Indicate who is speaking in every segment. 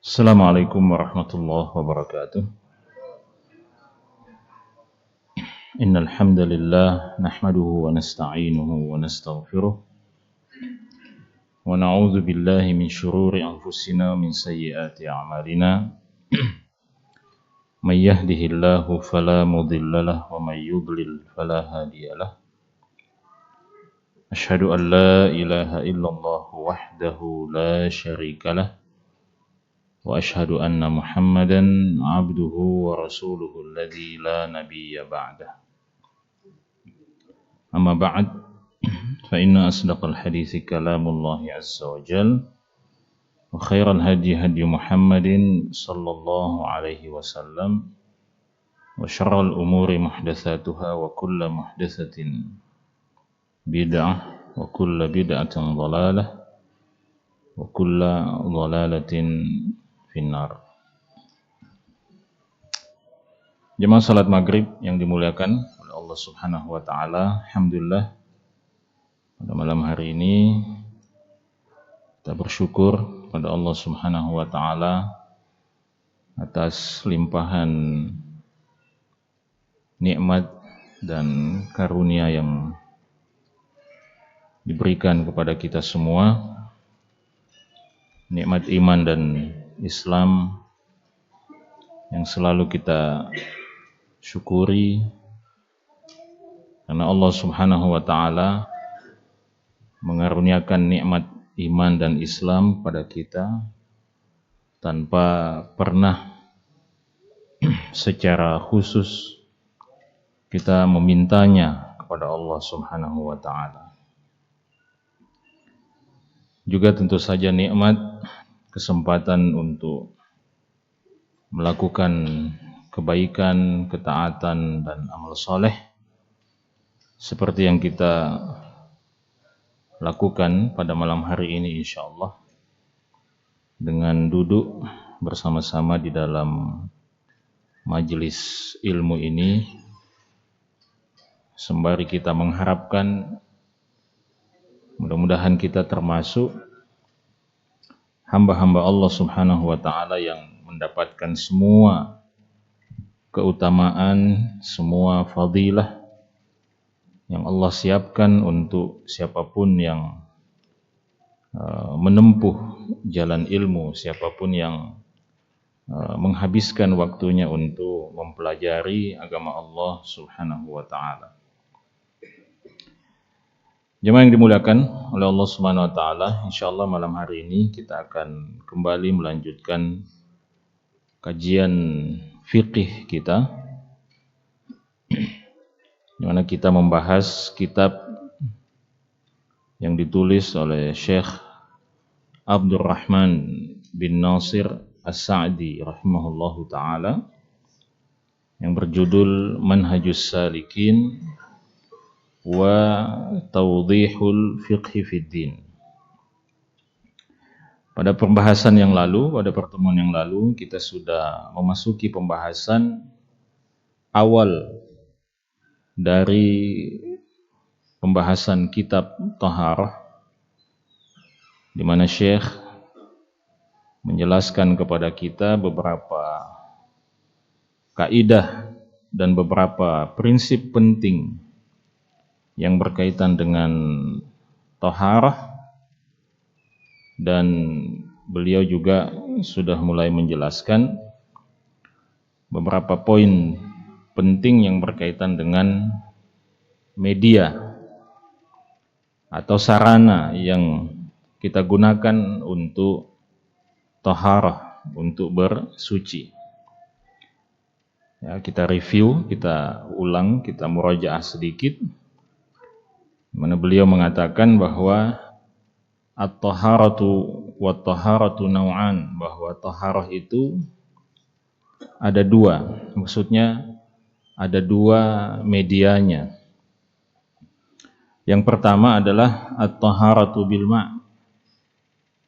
Speaker 1: Assalamualaikum warahmatullahi wabarakatuh. Innal hamdalillah nahmaduhu wa nasta'inuhu wa nastaghfiruh wa na'udzu billahi min shururi anfusina wa min sayyiati a'malina. May yahdihillahu fala mudilla lahu wa may yudlil fala hadiya lahu. Asyhadu an la ilaha illallah wahdahu la syarika lahu wa asyhadu anna Muhammadan 'abduhu wa rasuluhu alladzi la nabiyya ba'dah. Amma ba'd, fa inna asdaqal hadithi kalamullahi azza wa jal wa khairal hadi hadi Muhammadin sallallahu alaihi wasallam wa syarral umuri muhdatsatuha wa kullu muhdatsatin bid'ah wa kullu bid'atin dhalalah wa kullu dhalalatin finnar. Jemaah salat maghrib yang dimuliakan oleh Allah Subhanahu wa ta'ala, alhamdulillah pada malam hari ini kita bersyukur pada Allah Subhanahu wa ta'ala atas limpahan nikmat dan karunia yang diberikan kepada kita semua, nikmat iman dan Islam yang selalu kita syukuri, karena Allah Subhanahu wa ta'ala mengaruniakan nikmat iman dan Islam pada kita tanpa pernah secara khusus kita memintanya kepada Allah Subhanahu wa ta'ala. Juga tentu saja nikmat kesempatan untuk melakukan kebaikan, ketaatan, dan amal soleh seperti yang kita lakukan pada malam hari ini insyaallah, dengan duduk bersama-sama di dalam majelis ilmu ini, sembari kita mengharapkan mudah-mudahan kita termasuk hamba-hamba Allah Subhanahu wa ta'ala yang mendapatkan semua keutamaan, semua fadilah yang Allah siapkan untuk siapapun yang menempuh jalan ilmu, siapapun yang menghabiskan waktunya untuk mempelajari agama Allah Subhanahu wa ta'ala. Jemaah yang dimuliakan oleh Allah Subhanahu wa ta'ala, insyaallah malam hari ini kita akan kembali melanjutkan kajian fiqih kita, di mana kita membahas kitab yang ditulis oleh Syekh Abdurrahman bin Nasir As-Sa'di rahimahullahu ta'ala, yang berjudul Manhajus Salikin wa Tawdihul Fiqhi fid Din. Pada pembahasan yang lalu, pada pertemuan yang lalu, kita sudah memasuki pembahasan awal dari pembahasan kitab Taharah, di mana Syekh menjelaskan kepada kita beberapa kaidah dan beberapa prinsip penting yang berkaitan dengan taharah, dan beliau juga sudah mulai menjelaskan beberapa poin penting yang berkaitan dengan media atau sarana yang kita gunakan untuk taharah, untuk bersuci. Ya, kita review, kita ulang, kita murajaah sedikit, mana beliau mengatakan bahwa at-taharatu wa taharatu naw'an, bahwa taharah itu ada dua, maksudnya ada dua medianya. Yang pertama adalah at-taharatu bil ma',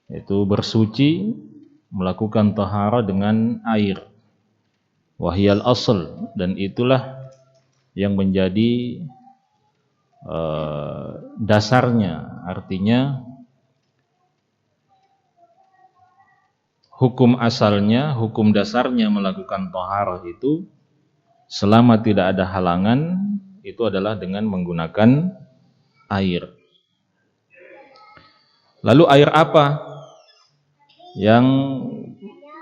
Speaker 1: yaitu bersuci, melakukan taharah dengan air. Wahyal asl, dan itulah yang menjadi dasarnya, artinya hukum asalnya, hukum dasarnya melakukan taharah itu selama tidak ada halangan itu adalah dengan menggunakan air. Lalu air apa yang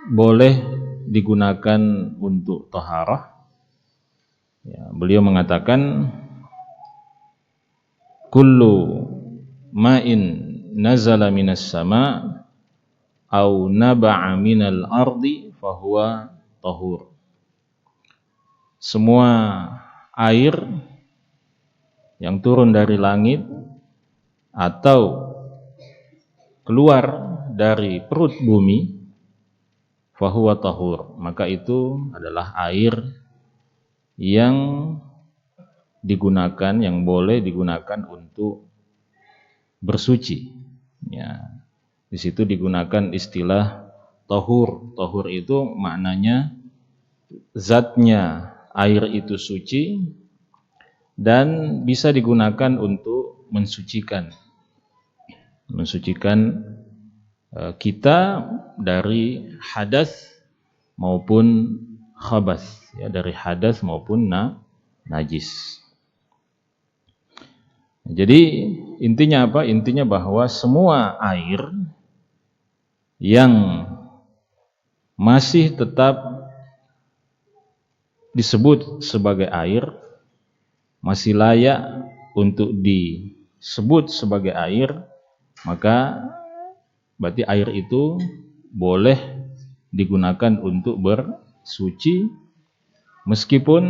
Speaker 1: boleh digunakan untuk taharah? Ya, beliau mengatakan kullu ma'in nazala minas sama' au naba'a minal ardi fahuwa tahur. Semua air yang turun dari langit atau keluar dari perut bumi fahuwa tahur, maka itu adalah air yang digunakan, yang boleh digunakan untuk bersuci. Ya, di situ digunakan istilah tahur. Tahur itu maknanya zatnya air itu suci dan bisa digunakan untuk mensucikan kita dari hadas maupun khabas, ya, dari hadas maupun najis. Jadi intinya apa? Intinya bahwa semua air yang masih tetap disebut sebagai air, masih layak untuk disebut sebagai air, maka berarti air itu boleh digunakan untuk bersuci meskipun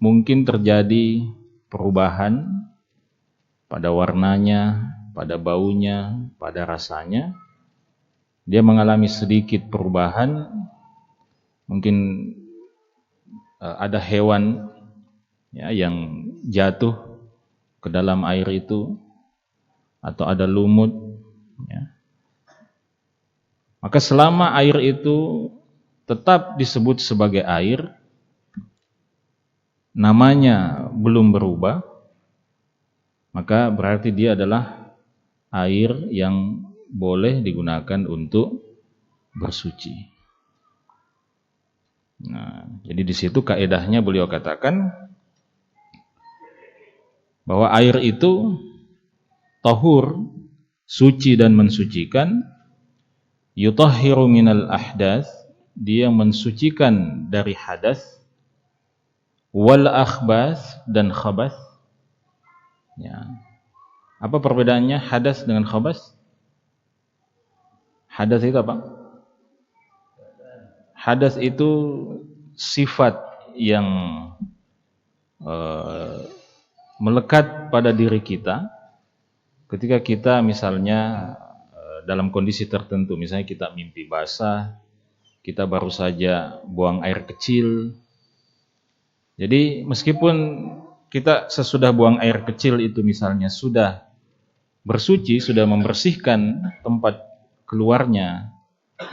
Speaker 1: mungkin terjadi perubahan pada warnanya, pada baunya, pada rasanya. Dia mengalami sedikit perubahan, mungkin ada hewan, ya, yang jatuh ke dalam air itu, atau ada lumut, ya. Maka selama air itu tetap disebut sebagai air, namanya belum berubah, maka berarti dia adalah air yang boleh digunakan untuk bersuci. Nah, jadi di situ kaedahnya beliau katakan bahwa air itu tahur, suci dan mensucikan, yutahhiru minal ahdas, dia mensucikan dari hadas, wal akhbas, dan khabas. Ya. Apa perbedaannya hadas dengan khabas? Hadas itu apa? Hadas itu sifat yang melekat pada diri kita ketika kita misalnya dalam kondisi tertentu, misalnya kita mimpi basah, kita baru saja buang air kecil. Jadi meskipun kita sesudah buang air kecil itu misalnya sudah bersuci, sudah membersihkan tempat keluarnya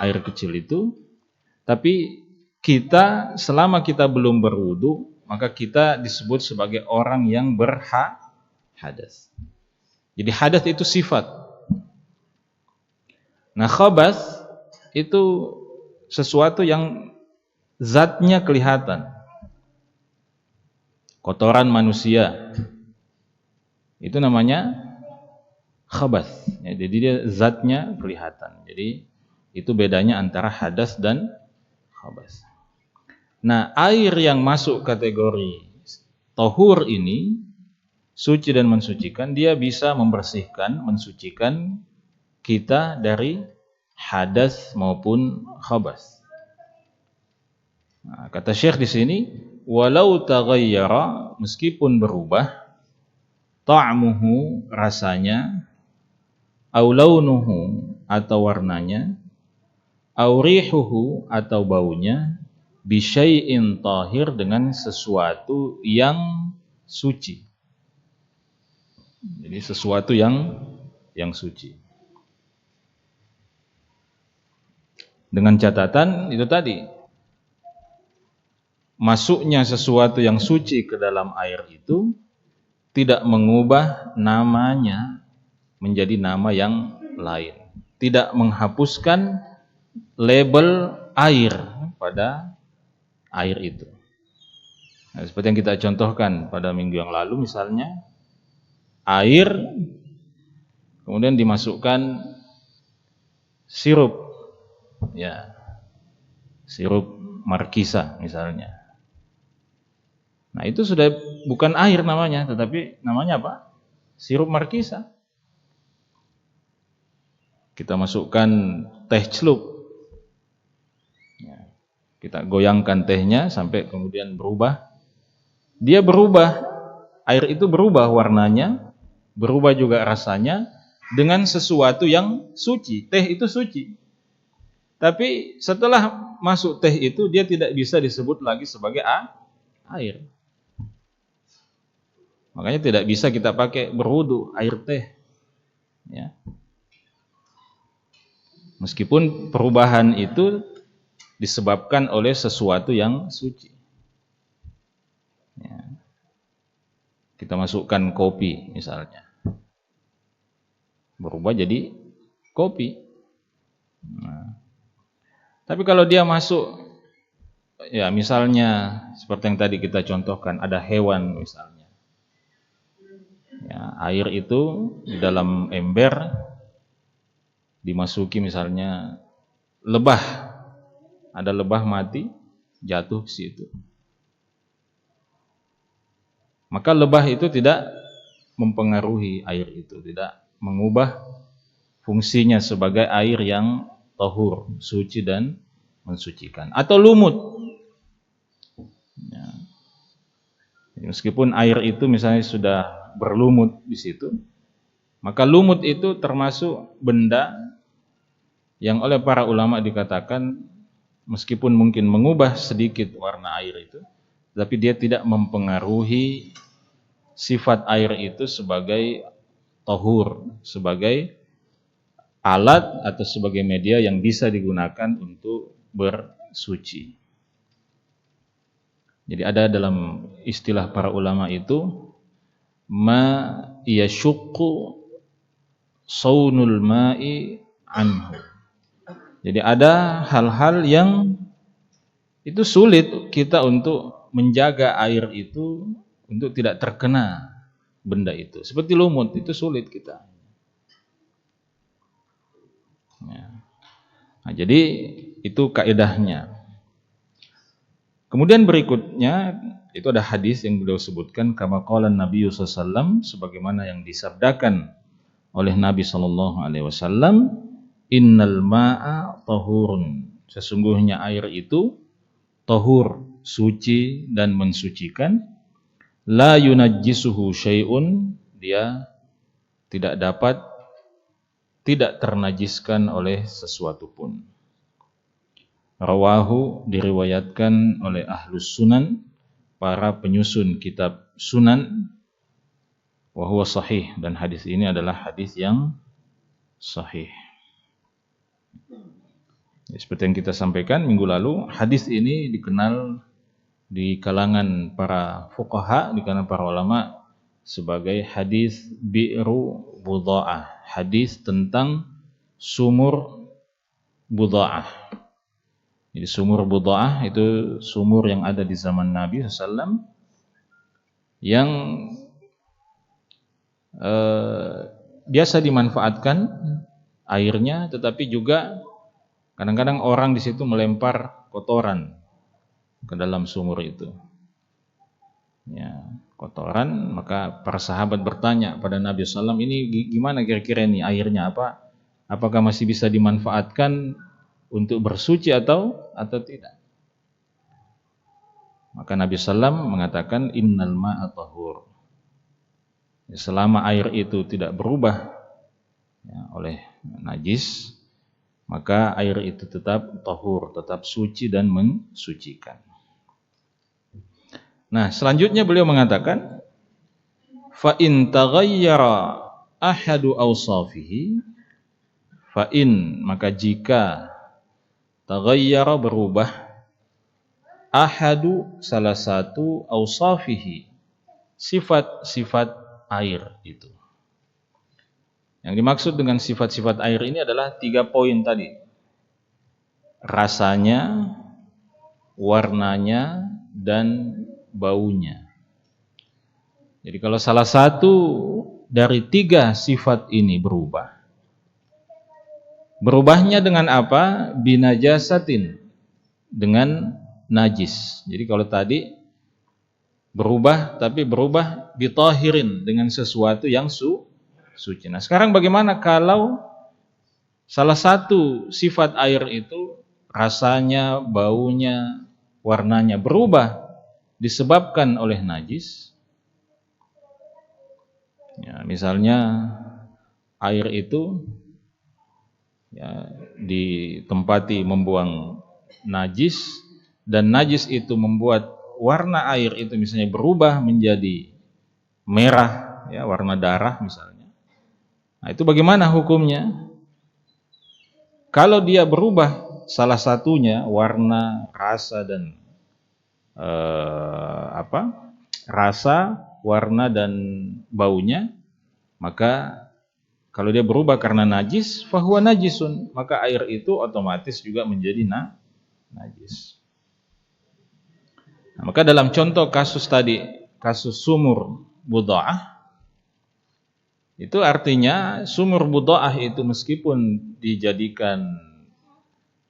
Speaker 1: air kecil itu, tapi kita selama kita belum berwudu, maka kita disebut sebagai orang yang berhadas. Jadi hadas itu sifat. Nah, khabas itu sesuatu yang zatnya kelihatan. Kotoran manusia itu namanya khabas. Ya, jadi dia zatnya kelihatan. Jadi itu bedanya antara hadas dan khabas. Nah, air yang masuk kategori tahur ini, suci dan mensucikan, dia bisa membersihkan, mensucikan kita dari hadas maupun khabas. Nah, kata Syekh di sini, walau taghayyara, meskipun berubah, ta'muhu, rasanya, au launuhu, atau warnanya, au rihuhu, atau baunya, bisyai'in tahir, dengan sesuatu yang suci. Jadi sesuatu yang suci. Dengan catatan itu tadi, masuknya sesuatu yang suci ke dalam air itu tidak mengubah namanya menjadi nama yang lain, tidak menghapuskan label air pada air itu. Nah, seperti yang kita contohkan pada minggu yang lalu, misalnya air kemudian dimasukkan sirup, ya, sirup markisa misalnya. Nah, itu sudah bukan air namanya, tetapi namanya apa? Sirup markisa. Kita masukkan teh celup, ya, kita goyangkan tehnya sampai kemudian berubah. Dia berubah, air itu berubah warnanya, berubah juga rasanya dengan sesuatu yang suci. Teh itu suci. Tapi setelah masuk teh itu dia tidak bisa disebut lagi sebagai air. Makanya tidak bisa kita pakai berwudu air teh. Ya. Meskipun perubahan itu disebabkan oleh sesuatu yang suci. Ya. Kita masukkan kopi misalnya, berubah jadi kopi. Nah, tapi kalau dia masuk, ya misalnya seperti yang tadi kita contohkan, ada hewan misalnya, ya, air itu di dalam ember dimasuki misalnya lebah, ada lebah mati jatuh ke situ, maka lebah itu tidak mempengaruhi air itu, tidak mengubah fungsinya sebagai air yang tahur, suci dan mensucikan. Atau lumut, ya. Meskipun air itu misalnya sudah berlumut di situ, maka lumut itu termasuk benda yang oleh para ulama dikatakan meskipun mungkin mengubah sedikit warna air itu, tapi dia tidak mempengaruhi sifat air itu sebagai tahur, sebagai alat atau sebagai media yang bisa digunakan untuk bersuci. Jadi ada dalam istilah para ulama itu ma yashukku saunul ma'i anhu. Jadi ada hal-hal yang itu sulit kita untuk menjaga air itu untuk tidak terkena benda itu. Seperti lumut itu sulit kita. Ya. Nah, jadi itu kaidahnya. Kemudian berikutnya itu ada hadis yang beliau sebutkan kama qala Nabi sallallahu alaihi wasallam, sebagaimana yang disabdakan oleh Nabi sallallahu alaihi wasallam, innal ma'a tahurun, sesungguhnya air itu tahur, suci dan mensucikan, la yunajjisuhu syai'un, dia tidak ternajiskan oleh sesuatu pun. Rawahu, diriwayatkan oleh ahlus sunan, para penyusun kitab sunan, wa huwa sahih, dan hadis ini adalah hadis yang sahih. Ya, seperti yang kita sampaikan minggu lalu, hadis ini dikenal di kalangan para fuqaha, di kalangan para ulama sebagai hadis bi'ru budha'ah, hadis tentang sumur budha'ah. Jadi sumur budha'ah itu sumur yang ada di zaman Nabi SAW yang biasa dimanfaatkan airnya, tetapi juga kadang-kadang orang di situ melempar kotoran ke dalam sumur itu. Ya, kotoran, maka para sahabat bertanya pada Nabi SAW, ini gimana kira-kira ini airnya, apakah masih bisa dimanfaatkan untuk bersuci atau tidak? Maka Nabi SAW mengatakan innal ma'a tahur, selama air itu tidak berubah ya, oleh najis, maka air itu tetap tahur, tetap suci dan mensucikan. Nah, selanjutnya beliau mengatakan fa in taghayyara ahadu awsafihi, fa in, maka jika taghayyara, berubah, ahadu, salah satu, awsafihi, sifat-sifat air itu. Yang dimaksud dengan sifat-sifat air ini adalah 3 poin tadi. rasanya, warnanya, dan baunya. Jadi kalau salah satu dari 3 sifat ini berubahnya dengan apa? Binajasatin, dengan najis. Jadi kalau tadi berubah, tapi berubah bitahirin, dengan sesuatu yang suci. Nah sekarang bagaimana kalau salah satu sifat air itu rasanya, baunya, warnanya berubah disebabkan oleh najis? Ya, misalnya air itu ya, ditempati membuang najis, dan najis itu membuat warna air itu misalnya berubah menjadi merah, ya, warna darah misalnya. Nah, itu bagaimana hukumnya? Kalau dia berubah salah satunya, warna, rasa, dan rasa, warna, dan baunya, maka kalau dia berubah karena najis, fahuwa najisun, maka air itu otomatis juga menjadi najis. Nah, maka dalam contoh kasus tadi, kasus sumur buda'ah, itu artinya sumur buda'ah itu meskipun dijadikan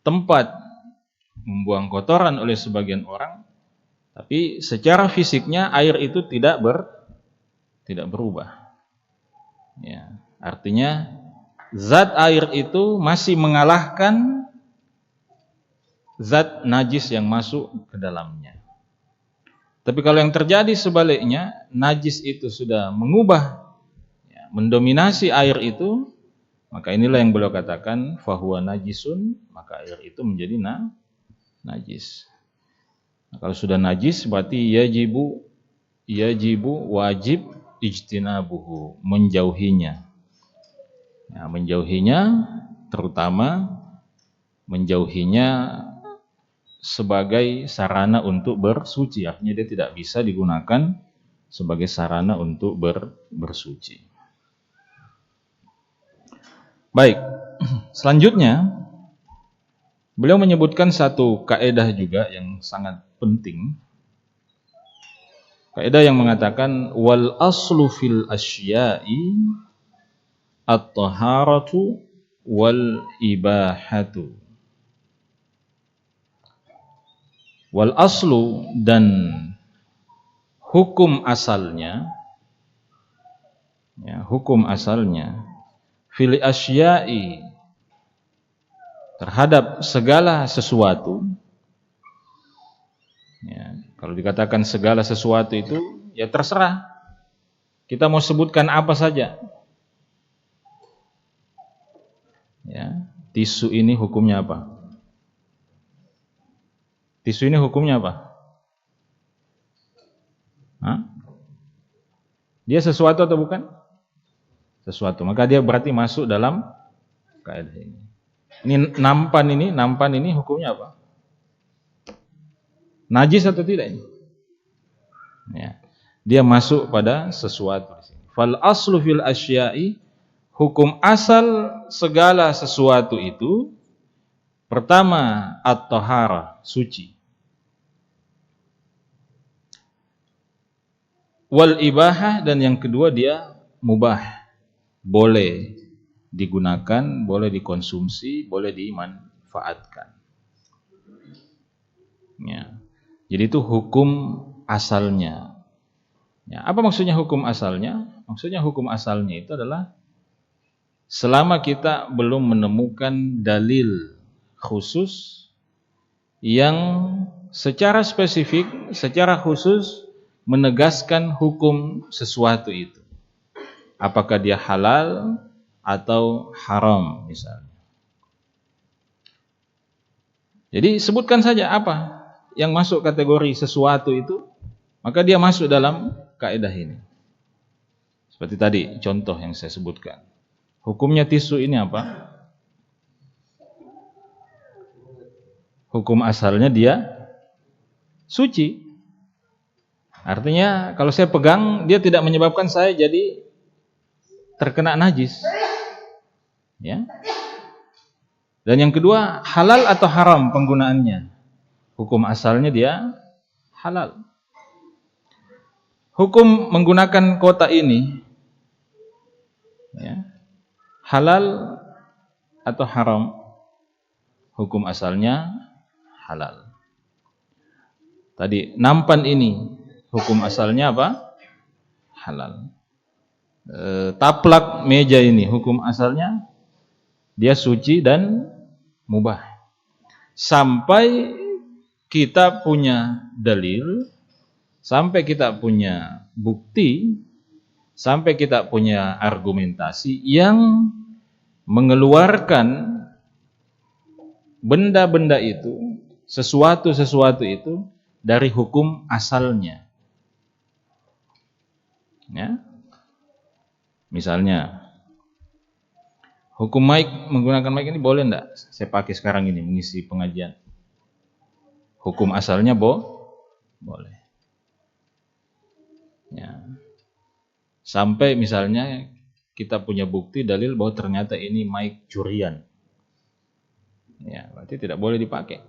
Speaker 1: tempat membuang kotoran oleh sebagian orang, tapi secara fisiknya air itu tidak berubah. Ya, artinya zat air itu masih mengalahkan zat najis yang masuk ke dalamnya. Tapi kalau yang terjadi sebaliknya, najis itu sudah mengubah, ya, mendominasi air itu, maka inilah yang beliau katakan fahuwa najisun, maka air itu menjadi najis. Nah, kalau sudah najis berarti yajibu wajib ijtinabuhu, menjauhinya. Ya, menjauhinya, terutama menjauhinya sebagai sarana untuk bersuci. Artinya dia tidak bisa digunakan sebagai sarana untuk bersuci. Baik, selanjutnya beliau menyebutkan satu kaidah juga yang sangat penting. Kaidah yang mengatakan wal aslu fil asya'i at-taharatu wal ibahatu. Wal aslu, dan hukum asalnya, ya, hukum asalnya fil asya'i, terhadap segala sesuatu, ya, kalau dikatakan segala sesuatu itu ya terserah kita mau sebutkan apa saja. Ya, tisu ini hukumnya apa? Tisu ini hukumnya apa? Hah? Dia sesuatu atau bukan? Sesuatu. Maka dia berarti masuk dalam kaidah ini. Ini nampan ini hukumnya apa? Najis atau tidak ini? Ya. Dia masuk pada sesuatu di sini. Fal aslu fil asya'i, hukum asal segala sesuatu itu pertama at-taharah, suci. Wal ibahah, dan yang kedua dia mubah, boleh digunakan, boleh dikonsumsi, boleh dimanfaatkan. Ya. Jadi itu hukum asalnya. Ya, apa maksudnya hukum asalnya? Maksudnya hukum asalnya itu adalah selama kita belum menemukan dalil khusus yang secara spesifik, secara khusus menegaskan hukum sesuatu itu, apakah dia halal atau haram misalnya. Jadi sebutkan saja apa yang masuk kategori sesuatu itu, maka dia masuk dalam kaidah ini. Seperti tadi contoh yang saya sebutkan. Hukumnya tisu ini apa? Hukum asalnya dia suci. Artinya kalau saya pegang, dia tidak menyebabkan saya jadi terkena najis. Ya. Dan yang kedua, halal atau haram penggunaannya. Hukum asalnya dia halal. Hukum menggunakan kota ini ya, halal atau haram? Hukum asalnya halal. Tadi nampan ini hukum asalnya apa? Halal. Taplak meja ini hukum asalnya dia suci dan mubah. Sampai kita punya dalil, sampai kita punya bukti, sampai kita punya argumentasi yang mengeluarkan benda-benda itu, sesuatu itu dari hukum asalnya. Ya. Misalnya, hukum mic, menggunakan mic ini boleh enggak saya pakai sekarang ini mengisi pengajian? Hukum asalnya boleh. Ya. Sampai misalnya kita punya bukti dalil bahwa ternyata ini mic curian. Ya, berarti tidak boleh dipakai.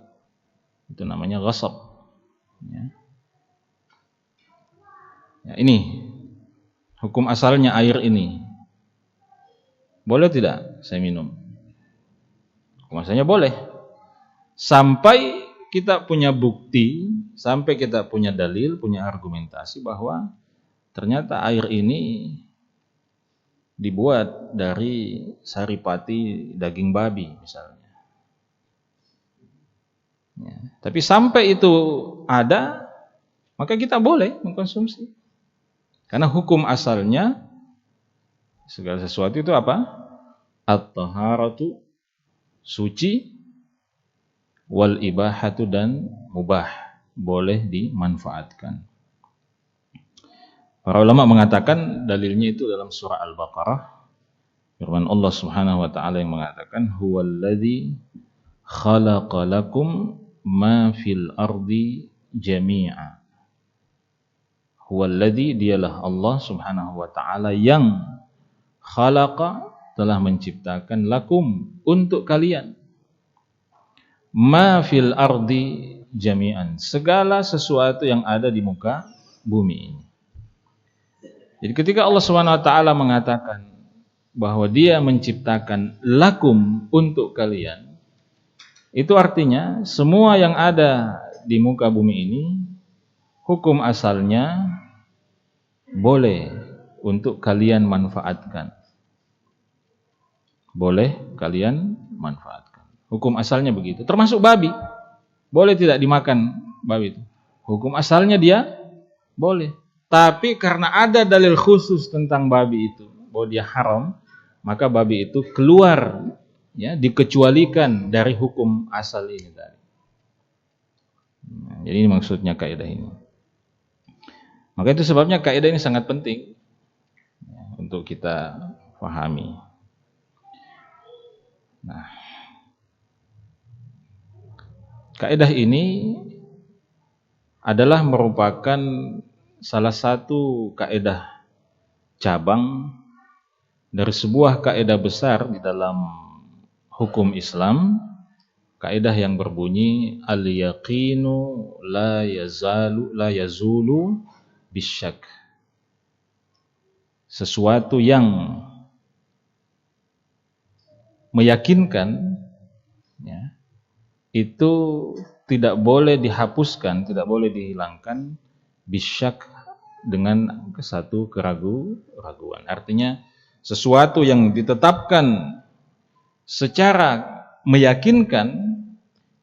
Speaker 1: Itu namanya ghasab. Ya. Ya, ini hukum asalnya air ini. Boleh tidak saya minum? Hukum asalnya boleh. Sampai kita punya bukti, sampai kita punya dalil, punya argumentasi bahwa ternyata air ini dibuat dari saripati daging babi misalnya. Ya. Tapi sampai itu ada, maka kita boleh mengkonsumsi. Karena hukum asalnya segala sesuatu itu apa? At-taharatu, suci, wal ibahatu, dan mubah, boleh dimanfaatkan. Para ulama mengatakan dalilnya itu dalam surah Al-Baqarah, firman Allah Subhanahu wa taala yang mengatakan huwallazi khalaqa lakum ma fil ardi jami'a. Huwallazi, dialah Allah Subhanahu wa taala yang khalaqa, telah menciptakan, lakum, untuk kalian, ma fil ardi jami'an, segala sesuatu yang ada di muka bumi ini. Jadi ketika Allah Subhanahu wa taala mengatakan bahwa Dia menciptakan lakum, untuk kalian, itu artinya semua yang ada di muka bumi ini hukum asalnya boleh untuk kalian manfaatkan. Boleh kalian manfaatkan. Hukum asalnya begitu. Termasuk babi. Boleh tidak dimakan babi itu? Hukum asalnya dia boleh. Tapi karena ada dalil khusus tentang babi itu, bahwa dia haram, maka babi itu keluar, ya, dikecualikan dari hukum asal ini tadi. Nah, jadi ini maksudnya kaidah ini. Maka itu sebabnya kaidah ini sangat penting ya, untuk kita pahami. Nah, kaidah ini adalah merupakan salah satu kaidah cabang dari sebuah kaidah besar di dalam hukum Islam, kaidah yang berbunyi al-yaqinu la yazulu bisyak. Sesuatu yang meyakinkan, ya, itu tidak boleh dihapuskan, tidak boleh dihilangkan bisyak, dengan satu keraguan. Artinya sesuatu yang ditetapkan secara meyakinkan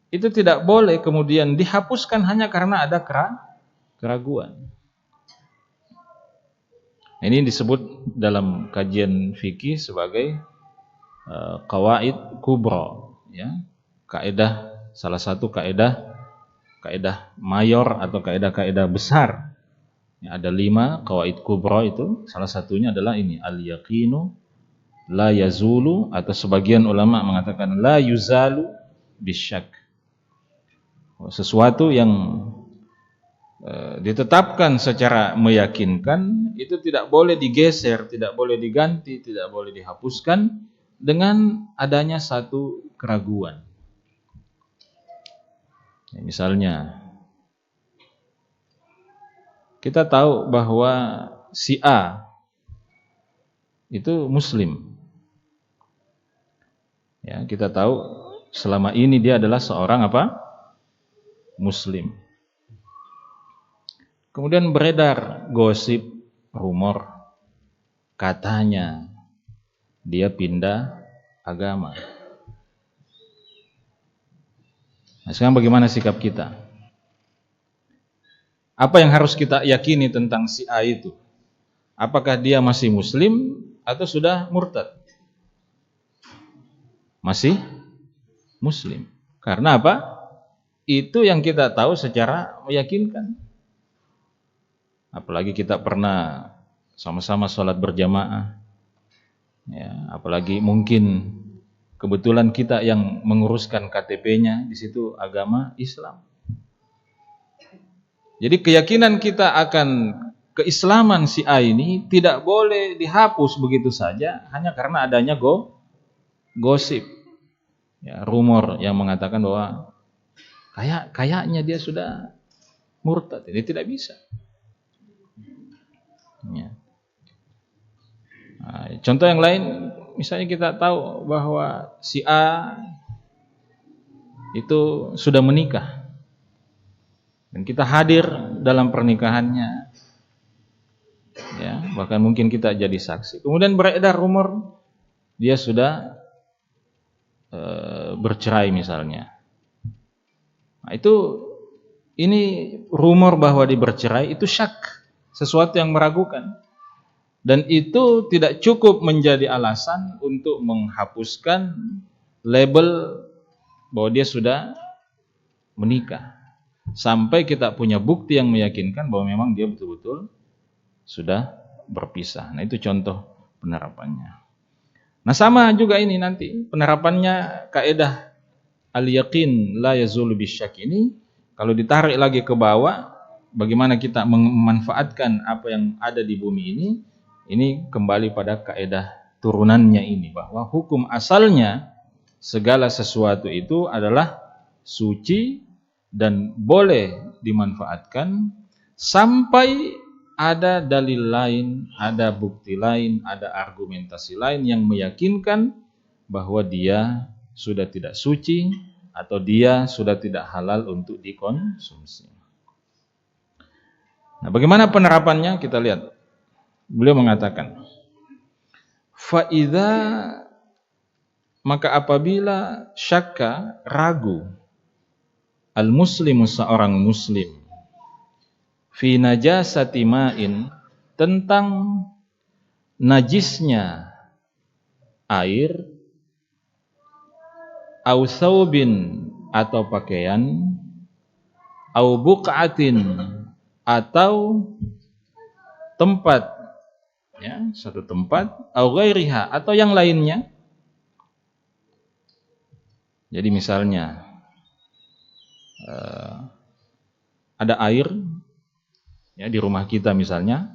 Speaker 1: itu tidak boleh kemudian dihapuskan hanya karena ada keraguan. Ini disebut dalam kajian fikih sebagai qawaid kubra, ya. Kaidah, salah satu kaidah mayor atau kaidah besar. Ya, ada 5 qawaid kubra itu, salah satunya adalah ini al-yaqinu la yazulu, atau sebagian ulama mengatakan la yuzalu bisyak. Sesuatu yang ditetapkan secara meyakinkan itu tidak boleh digeser, tidak boleh diganti, tidak boleh dihapuskan dengan adanya satu keraguan. Ya, misalnya kita tahu bahwa si A itu muslim. Ya, kita tahu selama ini dia adalah seorang apa? Muslim. Kemudian beredar gosip, rumor, katanya dia pindah agama. Nah, sekarang bagaimana sikap kita? Apa yang harus kita yakini tentang si A itu? Apakah dia masih muslim atau sudah murtad? Masih muslim. Karena apa? Itu yang kita tahu secara meyakinkan. Apalagi kita pernah sama-sama sholat berjamaah. Ya, apalagi mungkin kebetulan kita yang menguruskan KTP-nya di situ agama Islam. Jadi keyakinan kita akan keislaman si A ini tidak boleh dihapus begitu saja hanya karena adanya gosip, ya, rumor yang mengatakan bahwa kayaknya dia sudah murtad. Ini tidak bisa. Ya. Nah, contoh yang lain, misalnya kita tahu bahwa si A itu sudah menikah. Dan kita hadir dalam pernikahannya, ya, bahkan mungkin kita jadi saksi. Kemudian beredar rumor dia sudah bercerai misalnya. Nah, ini rumor bahwa dia bercerai itu syak, sesuatu yang meragukan. Dan itu tidak cukup menjadi alasan untuk menghapuskan label bahwa dia sudah menikah. Sampai kita punya bukti yang meyakinkan bahwa memang dia betul-betul sudah berpisah. Nah, itu contoh penerapannya. Nah, sama juga ini nanti penerapannya kaidah al-yaqin la yazulu bisyak ini kalau ditarik lagi ke bawah, bagaimana kita memanfaatkan apa yang ada di bumi ini kembali pada kaidah turunannya ini, bahwa hukum asalnya segala sesuatu itu adalah suci dan boleh dimanfaatkan sampai ada dalil lain, ada bukti lain, ada argumentasi lain yang meyakinkan bahwa dia sudah tidak suci atau dia sudah tidak halal untuk dikonsumsi. Nah, bagaimana penerapannya? Kita lihat. Beliau mengatakan, fa'idha, maka apabila syakka, ragu, al-muslimu, seorang muslim, fi najasati ma'in, tentang najisnya air, au thawbin, atau pakaian, au buq'atin, atau tempat, ya, satu tempat, au ghairiha, atau yang lainnya. Jadi misalnya ada air, ya, di rumah kita misalnya,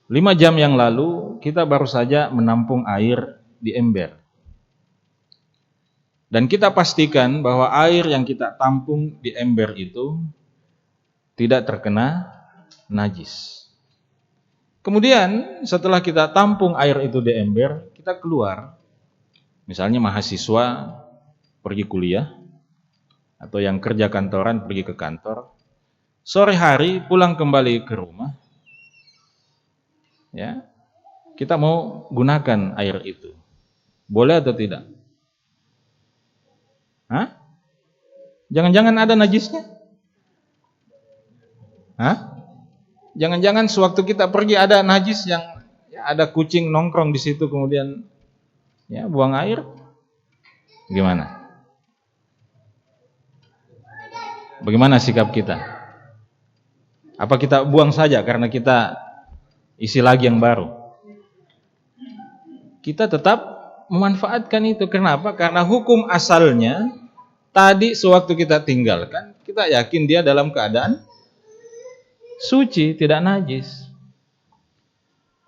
Speaker 1: 5 jam yang lalu kita baru saja menampung air di ember. Dan kita pastikan bahwa air yang kita tampung di ember itu tidak terkena najis. Kemudian setelah kita tampung air itu di ember, kita keluar. Misalnya mahasiswa pergi kuliah, atau yang kerja kantoran pergi ke kantor. Sore hari pulang kembali ke rumah, ya, kita mau gunakan air itu. Boleh atau tidak? Hah? Jangan-jangan ada najisnya? Hah? Jangan-jangan sewaktu kita pergi ada najis yang, ya, ada kucing nongkrong di situ kemudian, ya, buang air? Gimana? Bagaimana sikap kita? Apa kita buang saja karena kita isi lagi yang baru? Kita tetap memanfaatkan itu. Kenapa? Karena hukum asalnya tadi sewaktu kita tinggalkan, kita yakin dia dalam keadaan suci, tidak najis.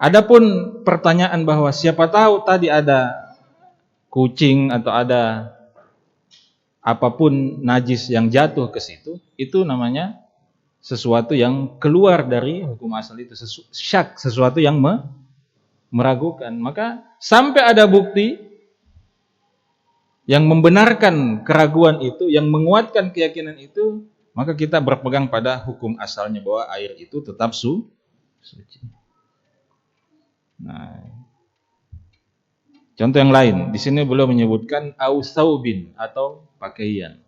Speaker 1: Adapun pertanyaan bahwa siapa tahu tadi ada kucing atau ada apapun najis yang jatuh ke situ, itu namanya sesuatu yang keluar dari hukum asal itu, syak, sesuatu yang meragukan. Maka sampai ada bukti yang membenarkan keraguan itu, yang menguatkan keyakinan itu, maka kita berpegang pada hukum asalnya bahwa air itu tetap suci. Nah, contoh yang lain, di sini beliau menyebutkan ausaubin atau pakaian.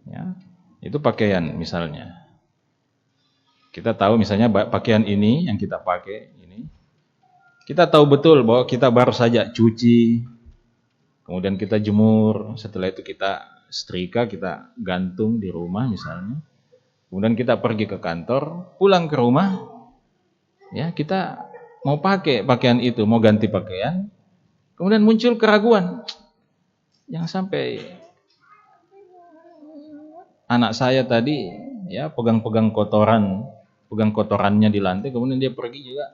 Speaker 1: Ya, itu pakaian misalnya. Kita tahu misalnya pakaian ini yang kita pakai ini, kita tahu betul bahwa kita baru saja cuci, kemudian kita jemur, setelah itu kita setrika, kita gantung di rumah misalnya. Kemudian kita pergi ke kantor, pulang ke rumah, ya kita mau pakai pakaian itu, mau ganti pakaian, kemudian muncul keraguan. Yang sampai anak saya tadi ya pegang-pegang kotorannya di lantai, kemudian dia pergi juga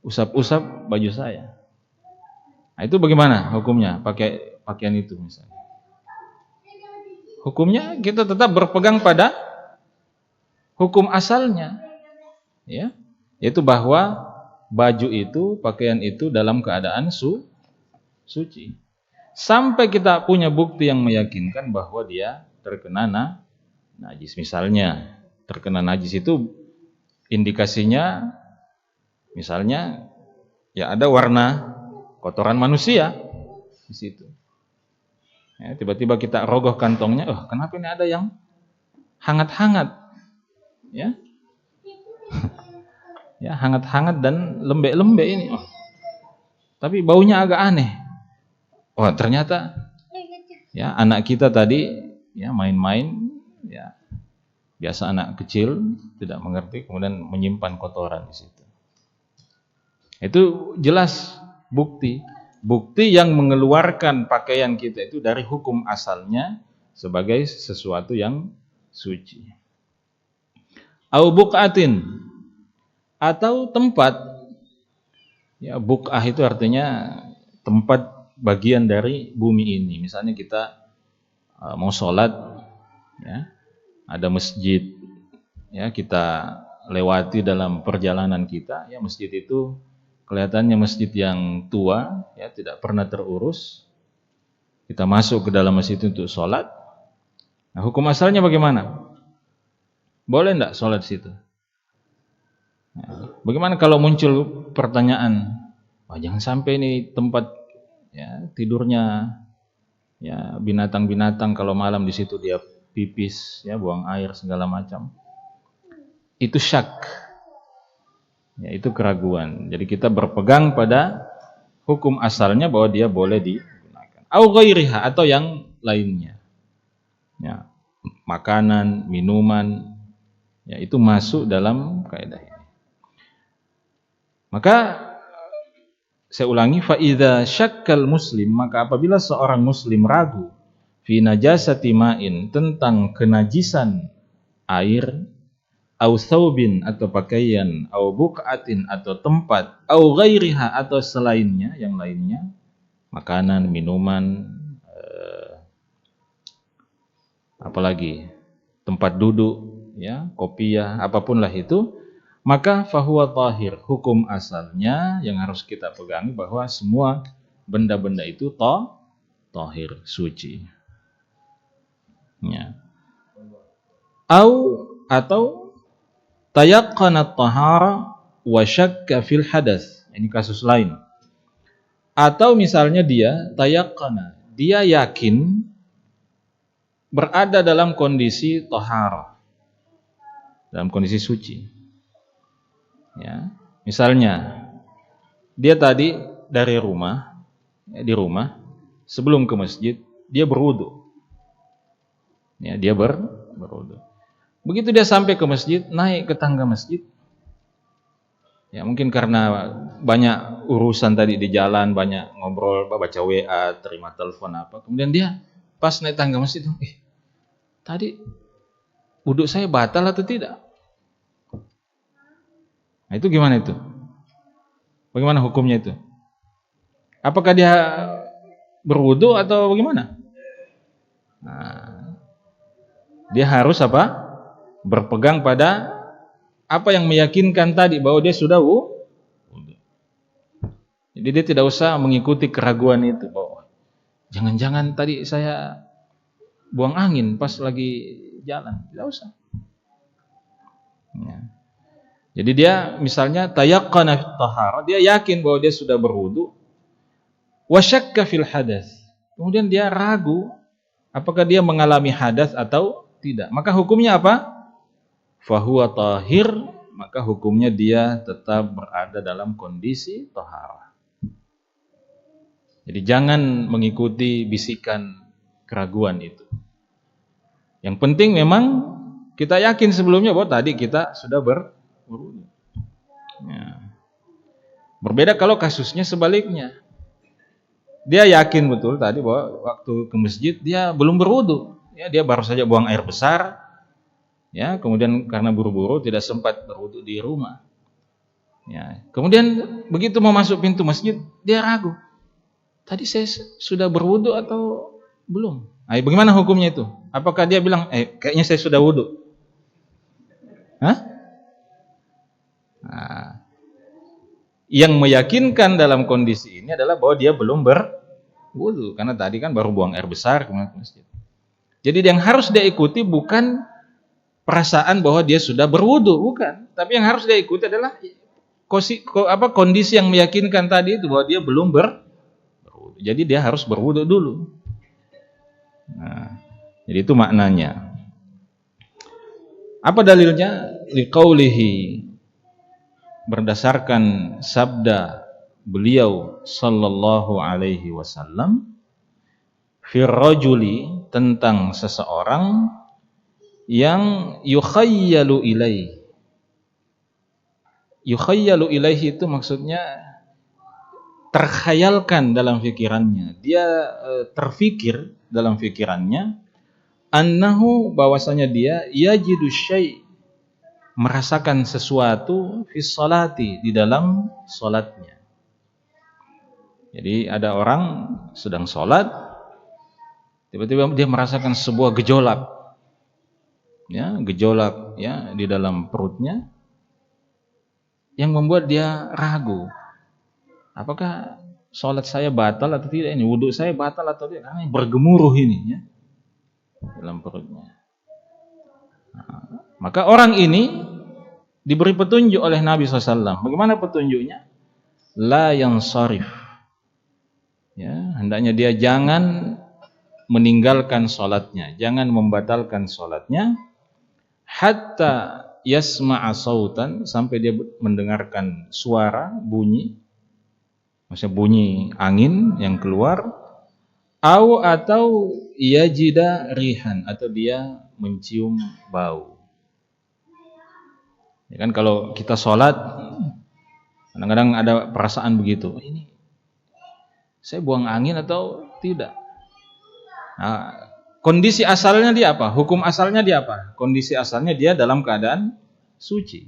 Speaker 1: usap-usap baju saya. Nah, itu bagaimana hukumnya pakai pakaian itu misalnya? Hukumnya kita tetap berpegang pada hukum asalnya, ya, yaitu bahwa baju itu, pakaian itu dalam keadaan suci. Sampai kita punya bukti yang meyakinkan bahwa dia terkena najis. Misalnya, terkena najis itu indikasinya misalnya ya ada warna kotoran manusia di situ. Ya, tiba-tiba kita rogoh kantongnya, kenapa ini ada yang hangat-hangat? Ya. Ya, hangat-hangat dan lembek-lembek ini. Tapi baunya agak aneh. Ternyata ya anak kita tadi ya main-main, ya biasa anak kecil tidak mengerti, kemudian menyimpan kotoran di situ. Itu jelas bukti yang mengeluarkan pakaian kita itu dari hukum asalnya sebagai sesuatu yang suci. Au buqatin, atau tempat. Ya, buqah itu artinya tempat bagian dari bumi ini. Misalnya kita mau sholat, ya, ada masjid, ya kita lewati dalam perjalanan kita, ya masjid itu kelihatannya masjid yang tua, ya tidak pernah terurus. Kita masuk ke dalam masjid untuk sholat. Nah, hukum asalnya bagaimana? Boleh enggak sholat di situ? Nah, bagaimana kalau muncul pertanyaan, jangan sampai ini tempat ya tidurnya ya binatang-binatang, kalau malam di situ dia pipis, ya buang air segala macam. Itu syak. Ya, itu keraguan. Jadi kita berpegang pada hukum asalnya bahwa dia boleh digunakan. Au ghairiha, atau yang lainnya. Ya, makanan, minuman, ya itu masuk dalam kaidah ini. Maka saya ulangi, fa idza syakkal muslim, maka apabila seorang muslim ragu fi najasati ma'in, tentang kenajisan air, au thawbin atau pakaian, au buqatin atau tempat, au ghairiha atau selainnya, yang lainnya, makanan, minuman, apalagi tempat duduk, ya, kopiah, apapun lah itu, maka fahuwa tahir, hukum asalnya yang harus kita pegangi bahwa semua benda-benda itu tahir, suci. Ya. Atau tayaqqana tahara wa syakka fil hadas. Ini kasus lain. Atau misalnya dia tayaqqana, dia yakin berada dalam kondisi tahara, dalam kondisi suci. Ya, misalnya dia tadi dari rumah, ya, di rumah sebelum ke masjid dia berwudu. Ya, dia berwudu. Begitu dia sampai ke masjid, naik ke tangga masjid. Ya, mungkin karena banyak urusan tadi di jalan, banyak ngobrol, baca WA, terima telepon apa. Kemudian dia pas naik tangga masjid, tadi wudu saya batal atau tidak? Nah, itu gimana itu? Bagaimana hukumnya itu? Apakah dia berwudu atau bagaimana? Nah, dia harus apa? Berpegang pada apa yang meyakinkan tadi bahwa dia sudah wudu. Jadi dia tidak usah mengikuti keraguan itu bahwa jangan-jangan tadi saya buang angin pas lagi jalan, tidak usah. Ya. Jadi dia misalnya tayaqqana fit taharah, dia yakin bahwa dia sudah berwudu, wa syakka fil hadas. Kemudian dia ragu apakah dia mengalami hadas atau tidak. Maka hukumnya apa? Fahuwa tahir, maka hukumnya dia tetap berada dalam kondisi taharah. Jadi jangan mengikuti bisikan keraguan itu. Yang penting memang kita yakin sebelumnya bahwa tadi kita sudah berwudu. Ya. Berbeda kalau kasusnya sebaliknya. Dia yakin betul tadi bahwa waktu ke masjid dia belum berwudu. Ya, dia baru saja buang air besar. Ya, kemudian karena buru-buru tidak sempat berwudu di rumah. Ya, kemudian begitu mau masuk pintu masjid, dia ragu. Tadi saya sudah berwudu atau belum? Bagaimana hukumnya itu? Apakah dia bilang, kayaknya saya sudah wudu? Hah? Nah, yang meyakinkan dalam kondisi ini adalah bahwa dia belum berwudu, karena tadi kan baru buang air besar kemudian ke masjid. Jadi yang harus dia ikuti bukan perasaan bahwa dia sudah berwudu, bukan. Tapi yang harus dia ikuti adalah kondisi yang meyakinkan tadi itu bahwa dia belum berwudu. Jadi dia harus berwudu dulu. Nah, jadi itu maknanya. Apa dalilnya? Liqaulihi, berdasarkan sabda beliau sallallahu alaihi wasallam, fir rajuli, tentang seseorang yang yukhayyalu ilaihi. Yukhayyalu ilaihi itu maksudnya terkhayalkan dalam pikirannya. Dia terfikir dalam pikirannya annahu, bahwasanya dia yajidu syai', merasakan sesuatu fi sholati, di dalam salatnya. Jadi ada orang sedang salat, tiba-tiba dia merasakan sebuah gejolak. Ya, gejolak ya di dalam perutnya yang membuat dia ragu. Apakah sholat saya batal atau tidak ini? Wudhu saya batal atau tidak? Karena bergemuruh ini ya dalam perutnya. Nah, maka orang ini diberi petunjuk oleh Nabi SAW. Bagaimana petunjuknya? La yansarif. Ya, hendaknya dia jangan meninggalkan sholatnya, jangan membatalkan sholatnya, hatta yasma'a sautan, sampai dia mendengarkan suara, bunyi. Maksudnya bunyi angin yang keluar, atau yajida rihan, atau dia mencium bau. Ya kan kalau kita sholat, kadang-kadang ada perasaan begitu. Ini saya buang angin atau tidak? Nah, kondisi asalnya dia apa? Hukum asalnya dia apa? Kondisi asalnya dia dalam keadaan suci.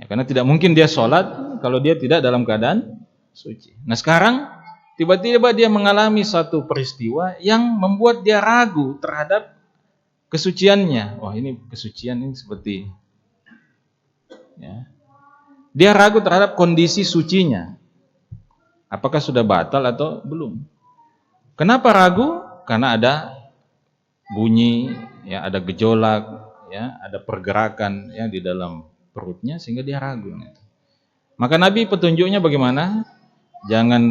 Speaker 1: Ya, karena tidak mungkin dia sholat kalau dia tidak dalam keadaan suci. Nah sekarang tiba-tiba dia mengalami satu peristiwa yang membuat dia ragu terhadap kesuciannya. Wah, ini kesucian ini seperti ya. Dia ragu terhadap kondisi sucinya. Apakah sudah batal atau belum? Kenapa ragu? Karena ada bunyi, ya, ada gejolak, ya, ada pergerakan ya di dalam perutnya sehingga dia ragu. Maka Nabi petunjuknya bagaimana? Jangan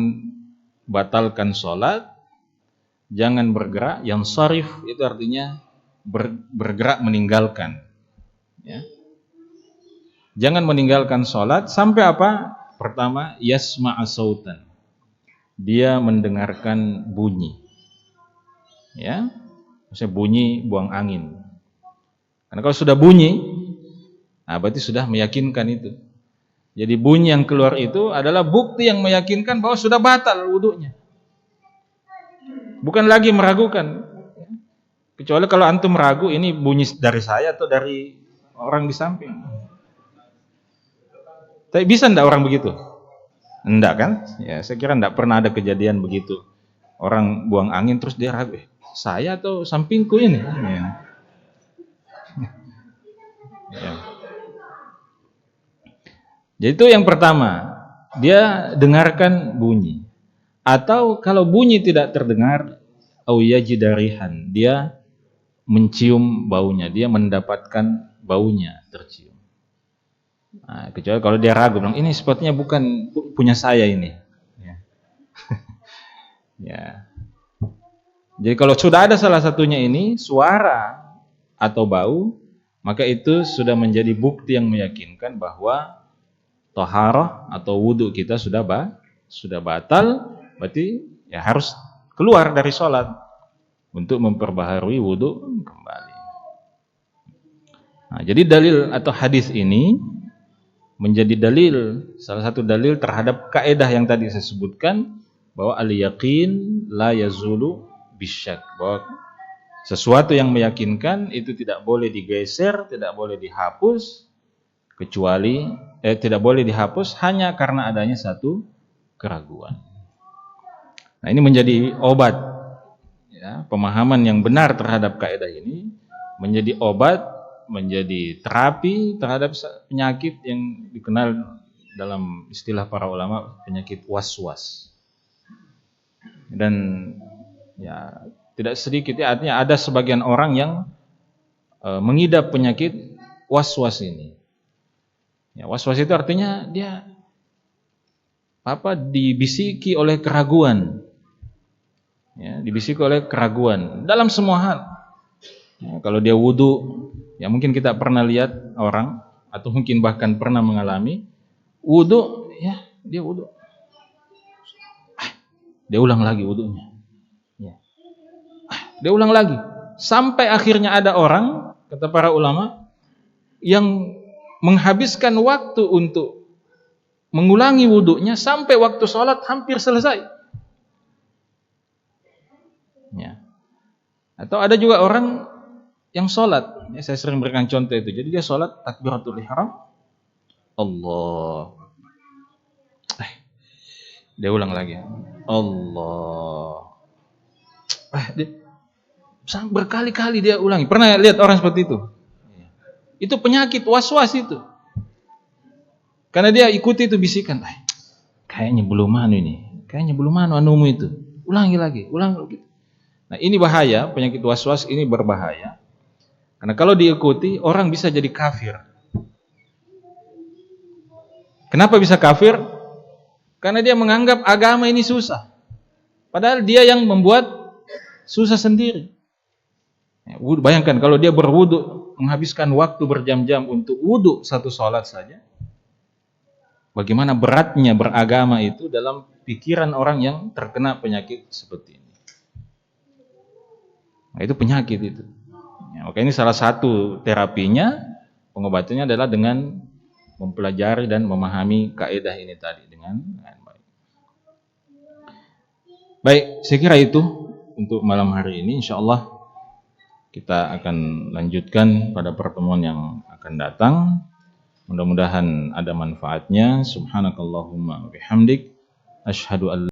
Speaker 1: batalkan sholat, jangan bergerak. Yang sharif itu artinya bergerak meninggalkan. Ya. Jangan meninggalkan sholat sampai apa? Pertama, yasma'a sautan, dia mendengarkan bunyi. Ya, maksudnya bunyi buang angin. Karena kalau sudah bunyi, nah berarti sudah meyakinkan itu. Jadi bunyi yang keluar itu adalah bukti yang meyakinkan bahwa sudah batal wudunya. Bukan lagi meragukan. Kecuali kalau antum ragu ini bunyi dari saya atau dari orang di samping. Tapi bisa enggak orang begitu? Enggak kan? Ya, saya kira enggak pernah ada kejadian begitu. Orang buang angin terus dia ragu, saya atau sampingku ini? Ya. Ya. Jadi itu yang pertama, dia dengarkan bunyi. Atau kalau bunyi tidak terdengar, au yajidarihan, dia mencium baunya, dia mendapatkan baunya tercium. Nah, kecuali kalau dia ragu, bilang ini sepertinya bukan punya saya ini. Ya. Ya. Jadi kalau sudah ada salah satunya ini, suara atau bau, maka itu sudah menjadi bukti yang meyakinkan bahwa toharoh atau wudhu kita sudah batal, berarti ya harus keluar dari sholat untuk memperbaharui wudhu kembali. Nah, jadi dalil atau hadis ini menjadi dalil, salah satu dalil terhadap kaidah yang tadi saya sebutkan, bahwa al-yaqin la yazulu bisyak, bahwa sesuatu yang meyakinkan itu tidak boleh digeser, tidak boleh dihapus, kecuali tidak boleh dihapus hanya karena adanya satu keraguan. Nah, ini menjadi obat, ya, pemahaman yang benar terhadap kaidah ini menjadi obat, menjadi terapi terhadap penyakit yang dikenal dalam istilah para ulama penyakit was-was. Dan ya tidak sedikit, ya, artinya ada sebagian orang yang mengidap penyakit was-was ini. Ya, was-was itu artinya dia dibisiki oleh keraguan. Ya, dibisiki oleh keraguan dalam semua hal. Ya, kalau dia wudu, ya mungkin kita pernah lihat orang atau mungkin bahkan pernah mengalami wudu, ya dia wudu, dia ulang lagi wudunya, ya. Dia ulang lagi, sampai akhirnya ada orang, kata para ulama, yang menghabiskan waktu untuk mengulangi wudunya sampai waktu sholat hampir selesai. Ya. Atau ada juga orang yang sholat, ya, saya sering berikan contoh itu. Jadi dia sholat takbiratul ihram, Allah, dia ulang lagi, Allah, berkali-kali dia ulangi. Pernah lihat orang seperti itu? Itu penyakit was-was itu. Karena dia ikuti itu bisikan, kayaknya belum anumu itu. Ulangi lagi. Nah, ini bahaya, penyakit was-was ini berbahaya. Karena kalau diikuti, orang bisa jadi kafir. Kenapa bisa kafir? Karena dia menganggap agama ini susah. Padahal dia yang membuat susah sendiri. Bayangkan kalau dia berwudu, menghabiskan waktu berjam-jam untuk wudu satu sholat saja, bagaimana beratnya beragama itu dalam pikiran orang yang terkena penyakit seperti ini. Nah, itu penyakit itu. Ya, maka ini salah satu terapinya, pengobatannya adalah dengan mempelajari dan memahami kaidah ini tadi dengan baik. Baik, saya kira itu untuk malam hari ini. Insyaallah kita akan lanjutkan pada pertemuan yang akan datang. Mudah-mudahan ada manfaatnya. Subhanakallahumma wa bihamdik, asyhadu an